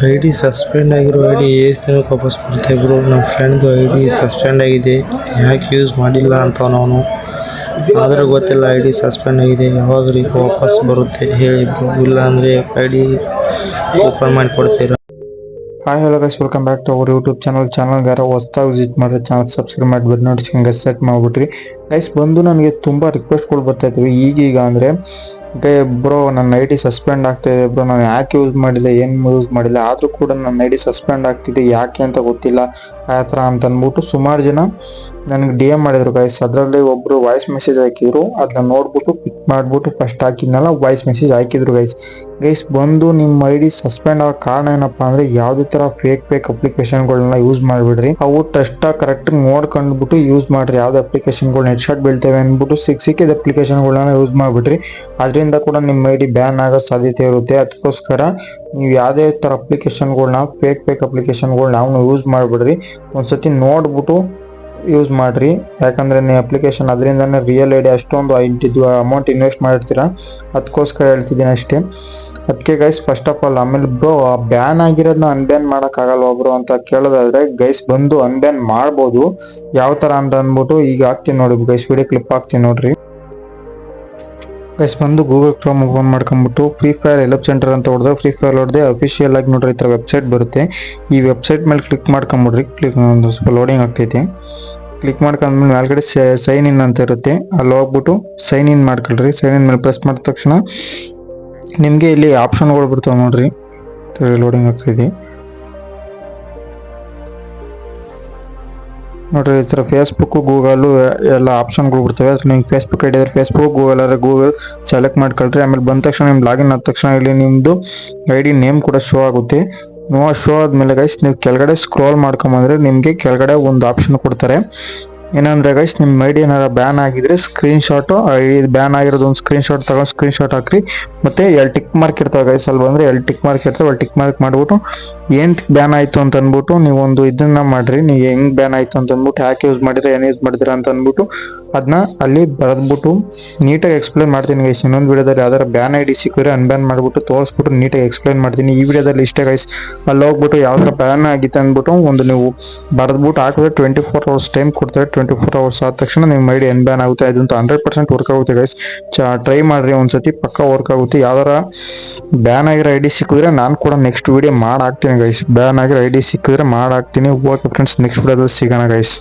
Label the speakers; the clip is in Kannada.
Speaker 1: ಐ ಡಿ ಸಸ್ಪೆಂಡ್ ಆಗಿರೋ ಐ ಡಿ ಎಷ್ಟು ದಿನಕ್ಕೆ ವಾಪಸ್ ಬರುತ್ತೆ ಬ್ರೋ? ನಮ್ಮ ಫ್ರೆಂಡ್ದು ಐ ಡಿ ಸಸ್ಪೆಂಡ್ ಆಗಿದೆ, ಯಾಕೆ ಯೂಸ್ ಮಾಡಿಲ್ಲ ಅಂತ ಅವನು. ಆದರೂ ಗೊತ್ತಿಲ್ಲ ಐ ಡಿ ಸಸ್ಪೆಂಡ್ ಆಗಿದೆ, ಯಾವಾಗ ವಾಪಸ್ ಬರುತ್ತೆ ಹೇಳಿ ಬ್ರೋ, ಇಲ್ಲ ಅಂದರೆ ಐ ಡಿ ಓಪನ್ ಮಾಡಿ ಕೊಡ್ತೀರಾ?
Speaker 2: Hi hello guys, welcome back to our YouTube ಚಾನಲ್ಗೆ ಯಾರೋ ಹೊಸದಾಗಿ ವಿಸಿಟ್ ಮಾಡಿದ್ರೆ ಚಾನಲ್ ಸಬ್ಸ್ಕ್ರೈಬ್ ಮಾಡಿ ನೋಟಿಫಿಕೇಶನ್ ಸೆಟ್ ಮಾಡಿಬಿಟ್ರಿ ಗೈಸ್. ನನಗೆ ತುಂಬ ರಿಕ್ವೆಸ್ಟ್ಗಳು ಬರ್ತಾ ಇದ್ವಿ ಈಗೀಗ ಅಂದರೆ ಬ್ರೋ ನನ್ನ ಐ ಡಿ ಸಸ್ಪೆಂಡ್ ಆಗ್ತಾಯಿದೆ ಬ್ರೋ, ನಾನು ಯಾಕೆ ಯೂಸ್ ಮಾಡಿಲ್ಲ, ಏನು ಯೂಸ್ ಮಾಡಿಲ್ಲ, ಆದರೂ ಕೂಡ ನನ್ನ ಐ ಡಿ ಸಸ್ಪೆಂಡ್ ಆಗ್ತಿದೆ ಯಾಕೆ ಅಂತ ಗೊತ್ತಿಲ್ಲ ಆ ಥರ ಅಂತ ಅಂದ್ಬಿಟ್ಟು ಸುಮಾರು ಜನ ನನಗೆ ಡಿ ಎಮ್ ಮಾಡಿದ್ರು ಗೈಸ್. ಅದರಲ್ಲಿ ಒಬ್ಬರು ವಾಯ್ಸ್ ಮೆಸೇಜ್ ಹಾಕಿದ್ರು, ಅದನ್ನ ನೋಡ್ಬಿಟ್ಟು ಪಿಕ್ ಮಾಡಿಬಿಟ್ಟು ಫಸ್ಟ್ ಹಾಕಿದ್ನಲ್ಲ ವಾಯ್ಸ್ ಮೆಸೇಜ್ ಹಾಕಿದ್ರು ಗೈಸ್. ನಿಮ್ಮ ಐ ಡಿ ಸಸ್ಪೆಂಡ್ ಆಗೋ ಕಾರಣ ಏನಪ್ಪ ಅಂದರೆ ಯಾವುದೇ ಥರ ಫೇಕ್ ಅಪ್ಲಿಕೇಶನ್ಗಳನ್ನ ಯೂಸ್ ಮಾಡಿಬಿಡ್ರಿ, ಅವು ಟೆಸ್ಟ್ ಕರೆಕ್ಟಾಗಿ ನೋಡ್ಕೊಂಡ್ಬಿಟ್ಟು ಯೂಸ್ ಮಾಡಿರಿ. ಯಾವುದೇ ಅಪ್ಲಿಕೇಶನ್ಗಳು ನೆಟ್ ಶಾಟ್ ಬೀಳ್ತೇವೆ ಅಂದ್ಬಿಟ್ಟು ಸಿಕ್ಕಿದ ಅಪ್ಲಿಕೇಶನ್ಗಳನ್ನ ಯೂಸ್ ಮಾಡಿಬಿಟ್ರಿ, ಅದರಿಂದ ಕೂಡ ನಿಮ್ಮ ಐ ಡಿ ಬ್ಯಾನ್ ಆಗೋ ಸಾಧ್ಯತೆ ಇರುತ್ತೆ. ಅದಕ್ಕೋಸ್ಕರ ನೀವು ಯಾವುದೇ ಥರ ಅಪ್ಲಿಕೇಶನ್ಗಳನ್ನ ಫೇಕ್ ಅಪ್ಲಿಕೇಶನ್ಗಳನ್ನ ನಾವು ಯೂಸ್ ಮಾಡಿಬಿಡ್ರಿ, ಒಂದ್ಸತಿ ನೋಡ್ಬಿಟ್ಟು ಯೂಸ್ ಮಾಡಿರಿ. ಯಾಕಂದರೆ ನೀವು ಅಪ್ಲಿಕೇಶನ್ ಅದರಿಂದನೇ ರಿಯಲ್ ಐ ಡಿ ಅಷ್ಟೊಂದು ಅಮೌಂಟ್ ಇನ್ವೆಸ್ಟ್ ಮಾಡಿರ್ತೀರ, ಅದಕ್ಕೋಸ್ಕರ ಹೇಳ್ತಿದ್ದೀನಿ ಅಷ್ಟೇ. ಅದಕ್ಕೆ ಗೈಸ್ ಫಸ್ಟ್ ಆಫ್ ಆಲ್, ಆಮೇಲೆ ಬ್ರೋ ಬ್ಯಾನ್ ಆಗಿರೋದನ್ನ ಅನ್ಬ್ಯಾನ್ ಮಾಡೋಕ್ಕಾಗಲ್ವ ಬ್ರೋ ಅಂತ ಕೇಳೋದಾದ್ರೆ ಗೈಸ್ ಅನ್ಬ್ಯಾನ್ ಮಾಡ್ಬೋದು. ಯಾವ ಥರ ಅಂತ ಅಂದ್ಬಿಟ್ಟು ಈಗ ಹಾಕ್ತೀನಿ ನೋಡಿ ಗೈಸ್, ವಿಡಿಯೋ ಕ್ಲಿಪ್ ಹಾಕ್ತೀನಿ ನೋಡ್ರಿ ಗೈಸ್. ಗೂಗಲ್ ಕ್ರೋಮ್ ಓಪನ್ ಮಾಡ್ಕೊಂಬಿಟ್ಟು ಫ್ರೀ ಫೈರ್ ಹೆಲ್ಪ್ ಸೆಂಟರ್ ಅಂತ ಫ್ರೀ ಫೈರ್ ಹೊಡೆದೆ ಅಫಿಷಿಯಲ್ ಆಗಿ ನೋಡ್ರಿ ಈ ಥರ ವೆಬ್ಸೈಟ್ ಬರುತ್ತೆ. ಈ ವೆಬ್ಸೈಟ್ ಮೇಲೆ ಕ್ಲಿಕ್ ಮಾಡ್ಕೊಂಬಿಡ್ರಿ, ಒಂದು ಸ್ವಲ್ಪ ಲೋಡಿಂಗ್ ಆಗ್ತೈತಿ. ಕ್ಲಿಕ್ ಮಾಡ್ಕೊಂಡ್ಮೇಲೆ ಮೇಲ್ಗಡೆ ಸೈನ್ ಇನ್ ಅಂತ ಇರುತ್ತೆ, ಅಲ್ಲಿ ಹೋಗ್ಬಿಟ್ಟು ಸೈನ್ ಇನ್ ಮಾಡ್ಕೊಳ್ರಿ. ಸೈನ್ ಇನ್ ಮೇಲೆ ಪ್ರೆಸ್ ಮಾಡಿದ ತಕ್ಷಣ ನಿಮಗೆ ಇಲ್ಲಿ ಆಪ್ಷನ್ಗಳು ಬರ್ತಾವೆ ನೋಡ್ರಿ, ಲೋಡಿಂಗ್ ಆಗ್ತೈತಿ ನೋಡ್ರಿ. ಈ ಥರ ಫೇಸ್ಬುಕ್ಕು ಗೂಗಲು ಎಲ್ಲ ಆಪ್ಷನ್ಗಳು ಬರ್ತವೆ. ನಿಮ್ಗೆ ಫೇಸ್ಬುಕ್ ಐಡಿ ಇದ್ರೆ ಫೇಸ್ಬುಕ್, ಗೂಗಲ್ ಆದರೆ ಗೂಗಲ್ ಸೆಲೆಕ್ಟ್ ಮಾಡ್ಕೊಳ್ರಿ. ಆಮೇಲೆ ಬಂದ ತಕ್ಷಣ ನಿಮ್ಗೆ ಲಾಗಿನ್ ಆದ ತಕ್ಷಣ ಇಲ್ಲಿ ನಿಮ್ಮದು ಐ ಡಿ ನೇಮ್ ಕೂಡ ಶೋ ಆಗುತ್ತೆ. ಶೋ ಆದಮೇಲೆ ಗೈಸ್ ನೀವು ಕೆಳಗಡೆ ಸ್ಕ್ರೋಲ್ ಮಾಡ್ಕೊಂಬಂದ್ರೆ ನಿಮಗೆ ಕೆಳಗಡೆ ಒಂದು ಆಪ್ಷನ್ ಕೊಡ್ತಾರೆ. ಏನಂದರೆ ಗೈಸ್ ನಿಮ್ಮ ಐ ಡಿ ಏನಾರ ಬ್ಯಾನ್ ಆಗಿದ್ರೆ ಸ್ಕ್ರೀನ್ಶಾಟು, ಬ್ಯಾನ್ ಆಗಿರೋದು ಒಂದು ಸ್ಕ್ರೀನ್ಶಾಟ್ ತಗೊಂಡು ಸ್ಕ್ರೀನ್ಶಾಟ್ ಹಾಕ್ರಿ. ಮತ್ತು ಎರಡು ಟಿಕ್ ಮಾರ್ಕ್ ಇರ್ತವೆ ಗೈಸ್, ಅಲ್ಲಿ ಬಂದರೆ ಎರಡು ಟಿಕ್ ಮಾರ್ಕ್ ಇರ್ತವೆ, ಅಲ್ಲಿ ಟಿಕ್ ಮಾರ್ಕ್ ಮಾಡಿಬಿಟ್ಟು ಏನು ಬ್ಯಾನ್ ಆಯಿತು ಅಂತ ಅಂದ್ಬಿಟ್ಟು ನೀವು ಒಂದು ಇದನ್ನು ಮಾಡಿರಿ. ನೀವು ಹೆಂಗೆ ಬ್ಯಾನ್ ಆಯಿತು ಅಂತ ಅಂದ್ಬಿಟ್ಟು, ಯಾಕೆ ಯೂಸ್ ಮಾಡಿದ್ರೆ, ಏನು ಯೂಸ್ ಮಾಡಿದ್ರೆ ಅಂತ ಅಂದ್ಬಿಟ್ಟು ಅದನ್ನ ಅಲ್ಲಿ ಬರೆದ್ಬಿಟ್ಟು ನೀಟಾಗಿ ಎಕ್ಸ್ಪ್ಲೇನ್ ಮಾಡ್ತೀನಿ ಗೈಸ್. ಇನ್ನೊಂದು ವಿಡಿಯೋದಲ್ಲಿ ಯಾವ್ದಾರು ಬ್ಯಾನ್ ಐ ಡಿ ಸಿಕ್ಕಿದ್ರೆ ಅನ್ಬ್ಯಾನ್ ಮಾಡಿಬಿಟ್ಟು ತೋರಿಸ್ಬಿಟ್ಟು ನೀಟಾಗಿ ಎಕ್ಸ್ಪ್ಲೇನ್ ಮಾಡ್ತೀನಿ. ಈ ವಿಡಿಯೋದಲ್ಲಿ ಇಷ್ಟೇ ಗೈಸ್. ಅಲ್ಲಿ ಹೋಗ್ಬಿಟ್ಟು ಯಾವ ಥರ ಬ್ಯಾನ್ ಆಗಿತ್ತು ಅಂದ್ಬಿಟ್ಟು ಒಂದು ನೀವು ಬರೆದ್ಬಿಟ್ಟು ಹಾಕಿದ್ರೆ 24 hours ಟೈಮ್ ಕೊಡ್ತಾರೆ. 24 hours ಆದ ತಕ್ಷಣ ನಿಮ್ಮ ಐ ಡಿ ಬ್ಯಾನ್ ಆಗುತ್ತೆ. ಅದಂತ 100% ವರ್ಕ್ ಆಗುತ್ತೆ ಗೈಸ್. ಟ್ರೈ ಮಾಡಿರಿ ಒಂದ್ಸತಿ, ಪಕ್ಕ ವರ್ಕ್ ಆಗುತ್ತೆ. ಯಾವ್ದಾರ ಬ್ಯಾನ್ ಆಗಿರೋ ಐ ಡಿ ಸಿಕ್ಕಿದ್ರೆ ನಾನು ಕೂಡ ನೆಕ್ಸ್ಟ್ ವಿಡಿಯೋ ಮಾಡಾಕ್ತೀನಿ ಗೈಸ್. ಬ್ಯಾನ್ ಆಗಿರೋ ಐ ಡಿ ಸಿಕ್ಕಿದ್ರೆ ಮಾಡಾಕ್ತೀನಿ. ಓಕೆ ಫ್ರೆಂಡ್ಸ್, ನೆಕ್ಸ್ಟ್ ವಿಡಿಯೋದಲ್ಲಿ ಸಿಗೋಣ ಗೈಸ್.